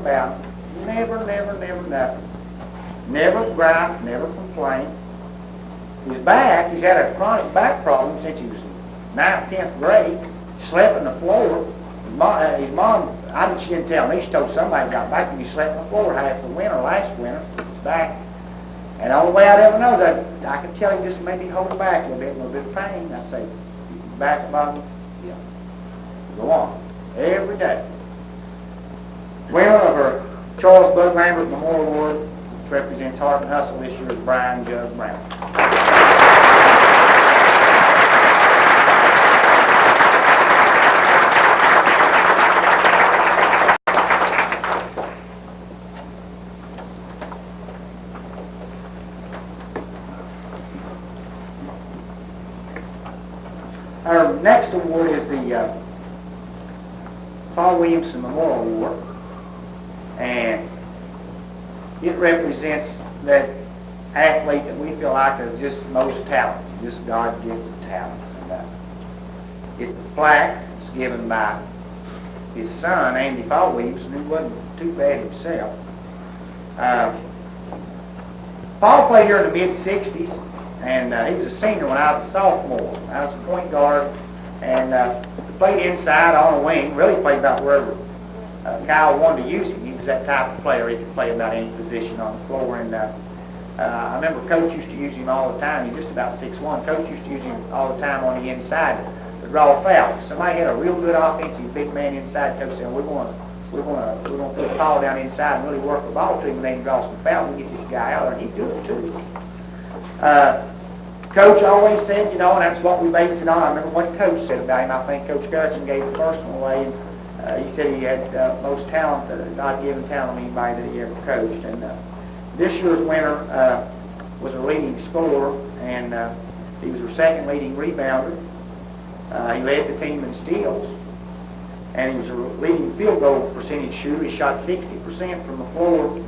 about him. Never, never, never nothing. Never griped, never complained. His back, he's had a chronic back problem since he was in 9th, 10th grade. Slept on the floor. His mom, she didn't tell me, she told somebody got back and he slept on the floor half the winter, last winter, his back. And the only way I'd ever know is I could tell him just maybe hold back a little bit of pain. I say, back bottom, yeah. Go on. Every day. Winner of our Charles Bud Lambert Memorial Award, which represents Heart and Hustle this year, is Brian Judge Brown. Our next award is the Paul Williamson Memorial Award, and it represents that athlete that we feel like is just most talented, just God-gifted talent. And, it's a plaque. It's given by his son, Andy Paul Williamson, who wasn't too bad himself. Paul played here in the mid-'60s, and he was a senior when I was a sophomore. I was a point guard, and played inside on a wing. Really played about wherever Kyle wanted to use him. He was that type of player. He could play about any position on the floor. And I remember Coach used to use him all the time. He's just about 6'1". Coach used to use him all the time on the inside to draw fouls. If somebody had a real good offensive big man inside, Coach said, we're going to put Paul down inside and really work the ball to him and then draw some fouls and get this guy out there. And he'd do it too. Coach always said, and that's what we based it on. I remember what Coach said about him. I think Coach Gutson gave the first one away. And, he said he had most talent, God-given talent of anybody that he ever coached. And this year's winner was a leading scorer, and he was our second leading rebounder. He led the team in steals, and he was a leading field goal percentage shooter. He shot 60% from the floor,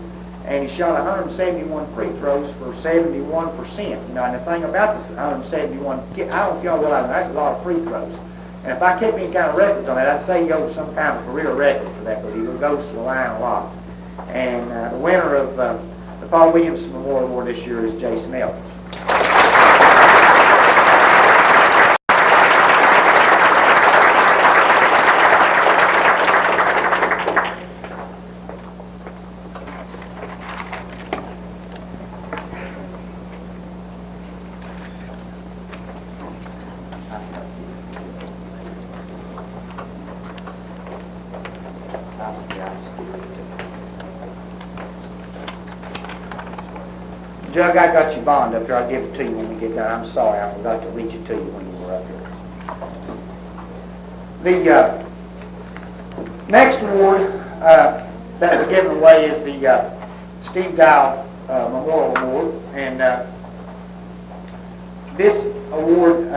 and he shot 171 free throws for 71%. And the thing about this 171, I don't know if y'all realize that's a lot of free throws. And if I kept any kind of records on that, I'd say he owed some kind of career record for that, but he goes to the line a lot. And the winner of the Paul Williamson Memorial Award this year is Jason Ellis. Jug, I got your bond up here. I'll give it to you when we get done. I'm sorry, I forgot to reach it to you when you were up here. The next award that we're giving away is the Steve Dial Memorial Award, and this award,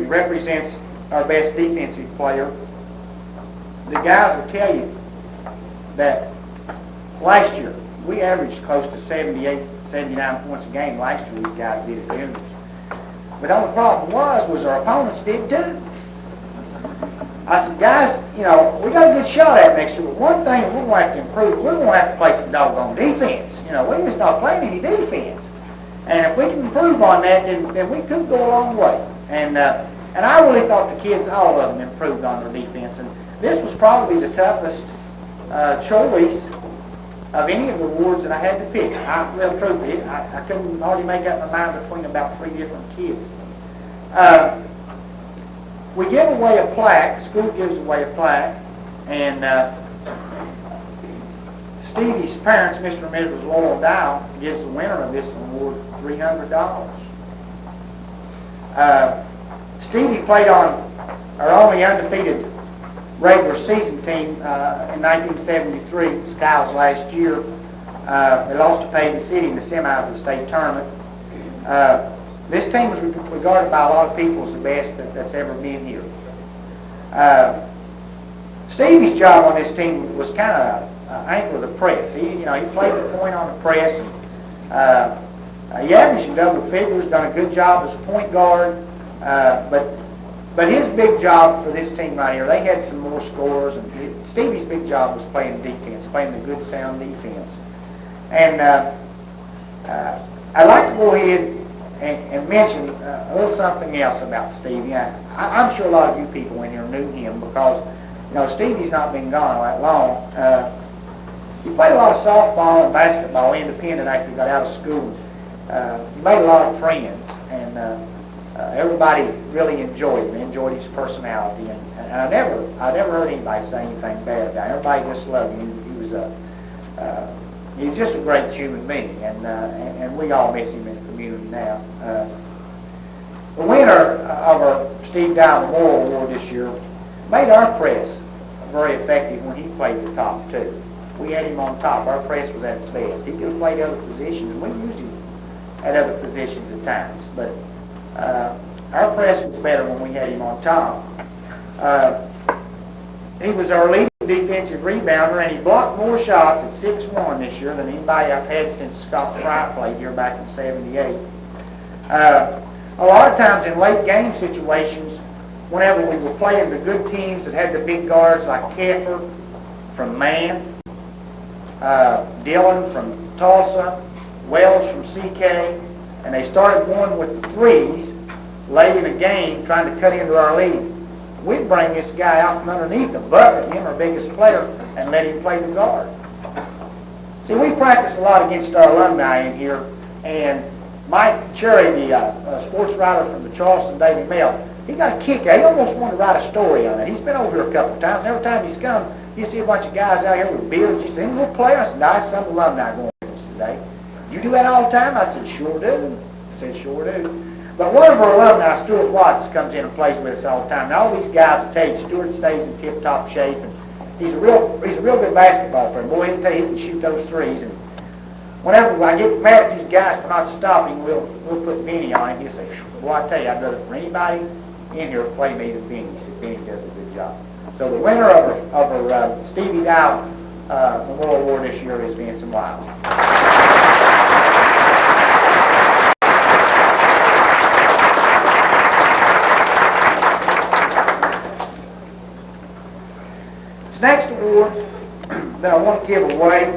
represents our best defensive player. The guys will tell you that last year we averaged close to 78, 79 points a game last year. These guys did at juniors. But the only problem was our opponents did too. I said, guys, we got a good shot at it next year, but one thing we're going to have to improve, we're going to have to play some doggone defense. We just not playing any defense. And if we can improve on that, then we could go a long way. And I really thought the kids, all of them, improved on their defense. And this was probably the toughest choice of any of the awards that I had to pick. I couldn't hardly make up my mind between about 3 different kids. We give away a plaque. School gives away a plaque, and Stevie's parents, Mr. and Mrs. Laurel Dial, gives the winner of this award $300. Stevie played on our only undefeated regular season team in 1973. It was Kyle's last year. They lost to Paving City in the semis of the state tournament. This team was regarded by a lot of people as the best that's ever been here. Stevie's job on this team was kind of anchor of the press. He played the point on the press. And, he averaged in double figures, done a good job as a point guard. But his big job for this team right here, they had some more scorers, and Stevie's big job was playing defense, playing the good, sound defense. And I'd like to go ahead and mention a little something else about Stevie. I'm sure a lot of you people in here knew him because, you know, Stevie's not been gone that long. He played a lot of softball and basketball independent after he got out of school. He made a lot of friends, and everybody really enjoyed him, enjoyed his personality. And I never heard anybody say anything bad about him. Everybody just loved him. He's just a great human being, and we all miss him in the community now. The winner of our Steve Dow Memorial Award this year made our press very effective when he played the top too. We had him on top. Our press was at its best. He could have played other positions, and we used him at other positions at times. But our press was better when we had him on top. He was our leading defensive rebounder, and he blocked more shots at 6'1" this year than anybody I've had since Scott Fry played here back in '78. A lot of times in late game situations, whenever we were playing the good teams that had the big guards like Keffer from Man, Dillon from Tulsa, Wells from CK, and they started going with the threes late in the game trying to cut into our lead, we'd bring this guy out from underneath the bucket, him our biggest player, and let him play the guard. See, we practice a lot against our alumni in here, and Mike Cherry, the sports writer from the Charleston Daily Mail, he got a kick out. He almost wanted to write a story on it. He's been over here a couple of times, and every time he's come, you see a bunch of guys out here with beards. You say, we'll play. I said, nice, some alumni going with us today. You do that all the time? I said, sure do. I said, sure do. But one of our alumni, Stuart Watts, comes in and plays with us all the time. Now, all these guys will tell you Stuart stays in tip-top shape, and he's a real good basketball player. Boy, he'll tell you he can shoot those threes. And whenever I get mad at these guys for not stopping, we'll put Benny on him. He'll say, boy, I tell you, I'd rather for anybody in here play me than Benny. He said, Benny does a good job. So the winner of our Stevie Dow Memorial Award this year is Vincent Wild. This next award that I want to give away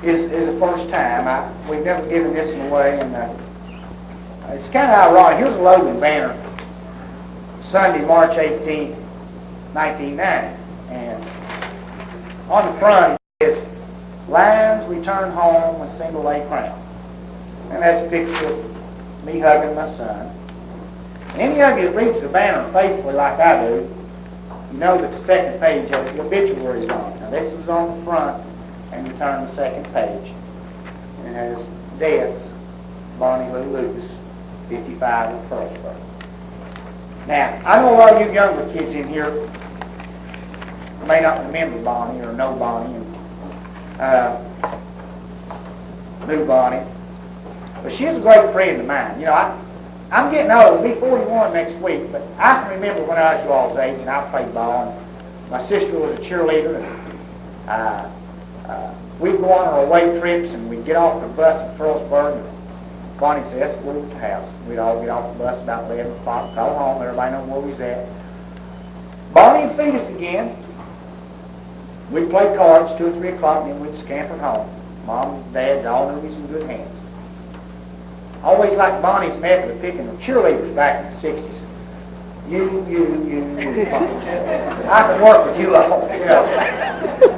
is the first time. We've never given this one away, and it's kind of ironic. Here's a Logan banner, Sunday, March 18th, 1990, and on the front it says, "Lions return home with single A crown," and that's a picture of me hugging my son. Any of you that reads the banner faithfully like I do, you know that the second page has the obituaries on it. Now this was on the front, and you turn the second page, and it has deaths: Bonnie Lou Lucas, 55 of Pearlsburg. Now, I know a lot of you younger kids in here may not remember Bonnie or know Bonnie and knew Bonnie, but she was a great friend of mine. You know, I'm getting old. I'll be 41 next week, but I can remember when I was your all's age and I played ball, and my sister was a cheerleader, and we'd go on our away trips, and we'd get off the bus in Pearlsburg, and Bonnie said, let's go to the house. We'd all get off the bus about 11 o'clock, go home, everybody know where we was at. Bonnie would feed us again. We'd play cards 2 or 3 o'clock, and then we'd scamper home. Mom and Dad's all knew we was in good hands. I always liked Bonnie's method of picking the cheerleaders back in the 60s. You. I can work with you all, you know.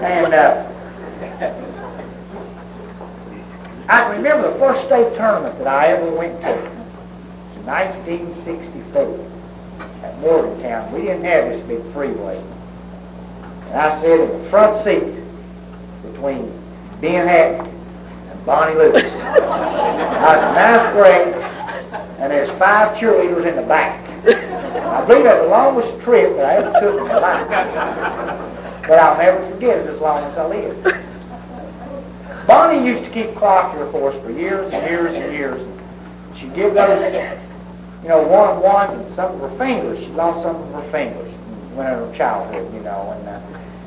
And I can remember the first state tournament that I ever went to. It's in 1964 at Morgantown. We didn't have this big freeway. And I sat in the front seat between Ben Hatton and Bonnie Lucas. I was in 9th grade, and there's 5 cheerleaders in the back. I believe that's the longest trip that I ever took in my life. But I'll never forget it as long as I live. Bonnie used to keep clock here for us for years and years and years. She'd give those, you know, one-on-ones and some of her fingers. She lost some of her fingers when in her childhood, you know.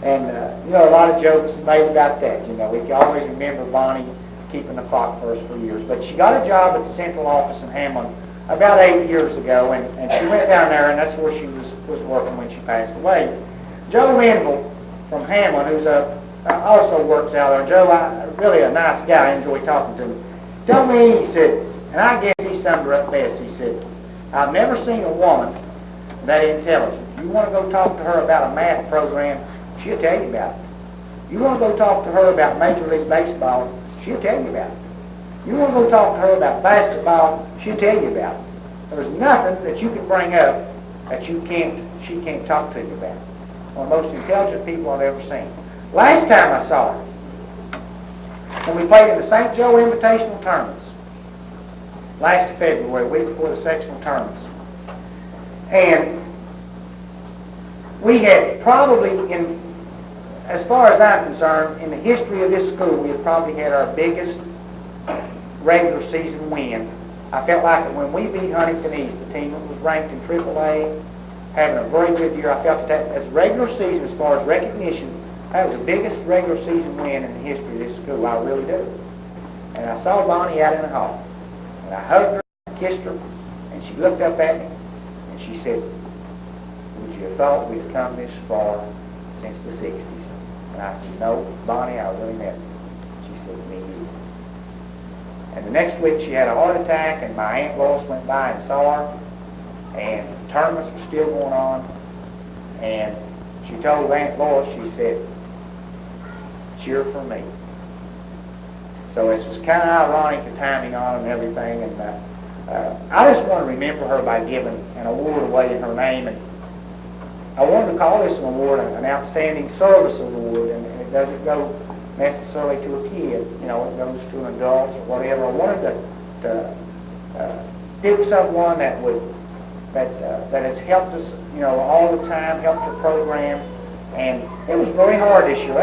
And you know, a lot of jokes made about that. You know, we can always remember Bonnie keeping the clock for us for years. But she got a job at the central office in Hamlin about 8 years ago, and she went down there, and that's where she was was working when she passed away. Joe Linville from Hamlin, who's also works out there. Joe, really a nice guy. I enjoy talking to him. Told me, he said, and I guess he summed her up best. He said, I've never seen a woman that intelligent. You want to go talk to her about a math program, she'll tell you about it. You want to go talk to her about Major League Baseball, she'll tell you about it. You want to go talk to her about basketball, she'll tell you about it. There's nothing that you can bring up that she can't talk to you about. One of the most intelligent people I've ever seen. Last time I saw her, when we played in the St. Joe Invitational Tournaments, last February, week before the sectional tournaments. And we had probably, as far as I'm concerned, in the history of this school, we had probably had our biggest regular season win. I felt like that when we beat Huntington East, the team that was ranked in AAA, having a very good year, I felt that as regular season, as far as recognition, that was the biggest regular season win in the history of this school. I really do. And I saw Bonnie out in the hall. And I hugged her, and kissed her, and she looked up at me, and she said, would you have thought we'd have come this far since the 60s? And I said, no, Bonnie, I really never. She said, me either. And the next week she had a heart attack, and my Aunt Lois went by and saw her, and the tournaments were still going on, and she told Aunt Lois, she said, cheer for me. So it was kind of ironic, the timing on it and everything, and I just want to remember her by giving an award away in her name, and I wanted to call this an award an Outstanding Service Award, and it doesn't go necessarily to a kid, you know, it goes to an adult or whatever. I wanted to pick someone that has helped us, you know, all the time, helped the program, and it was very hard this year.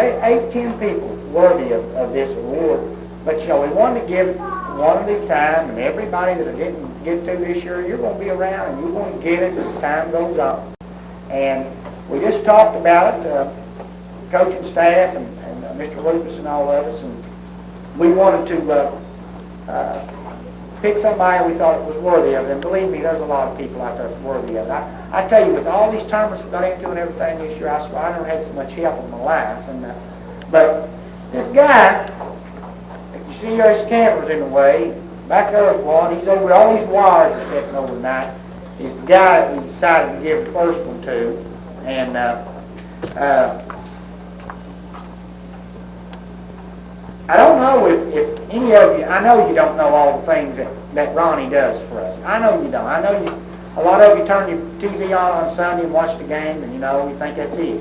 10 people worthy of this award, but you know, we wanted to give one at a time, and everybody that I didn't get to this year, you're going to be around and you're going to get it as time goes on. And we just talked about it, coaching staff and Mr. Lucas and all of us, and we wanted to pick somebody we thought it was worthy of it. And believe me, there's a lot of people out there that's worthy of it. I tell you, with all these tournaments we got into and everything this year, I swear I never had so much help in my life. And but this guy, if you see his camera's in the way, back there's one. He's over, all these wires are sticking over tonight. He's the guy that we decided to give the first one to. And I don't know if any of you, I know you don't know all the things that Ronnie does for us. I know you don't. I know you, a lot of you turn your TV on Sunday and watch the game, and you know, you think that's it.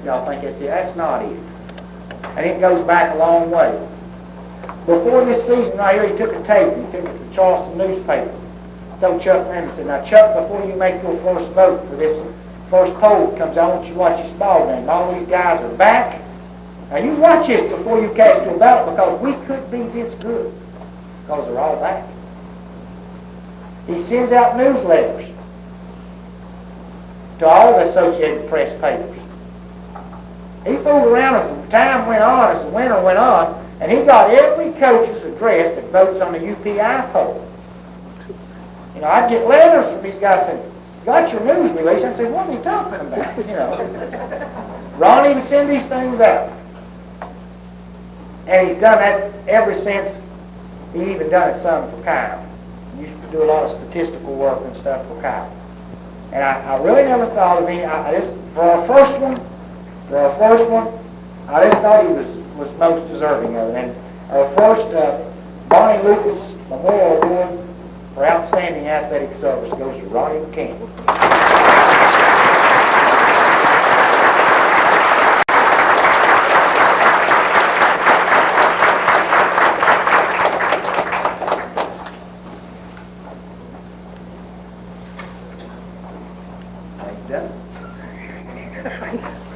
Y'all think that's it. That's not it. And it goes back a long way. Before this season right here, he took a tape, he took it to the Charleston newspaper. I told Chuck Rand, he said, now Chuck, before you make your first vote for this first poll that comes, I want you to watch this ball game. All these guys are back. Now you watch this before you cast your ballot, because we could be this good, because they're all back. He sends out newsletters to all the Associated Press papers. He fooled around as the time went on, as the winter went on, and he got every coach's address that votes on the UPI poll. You know, I'd get letters from these guys saying, got your news release? I'd say, what are you talking about? You know, Ronnie would send these things out. And he's done that ever since. He even done it some for Kyle. He used to do a lot of statistical work and stuff for Kyle. And I really never thought of him. For our first one, I just thought he was most deserving of it. And our first Bonnie Lucas Memorial Award for Outstanding Athletic Service goes to Ronnie McCann.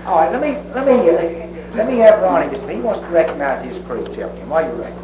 All right, let me have Ronnie just, he wants to recognize his crew, Chelsea, while you're ready.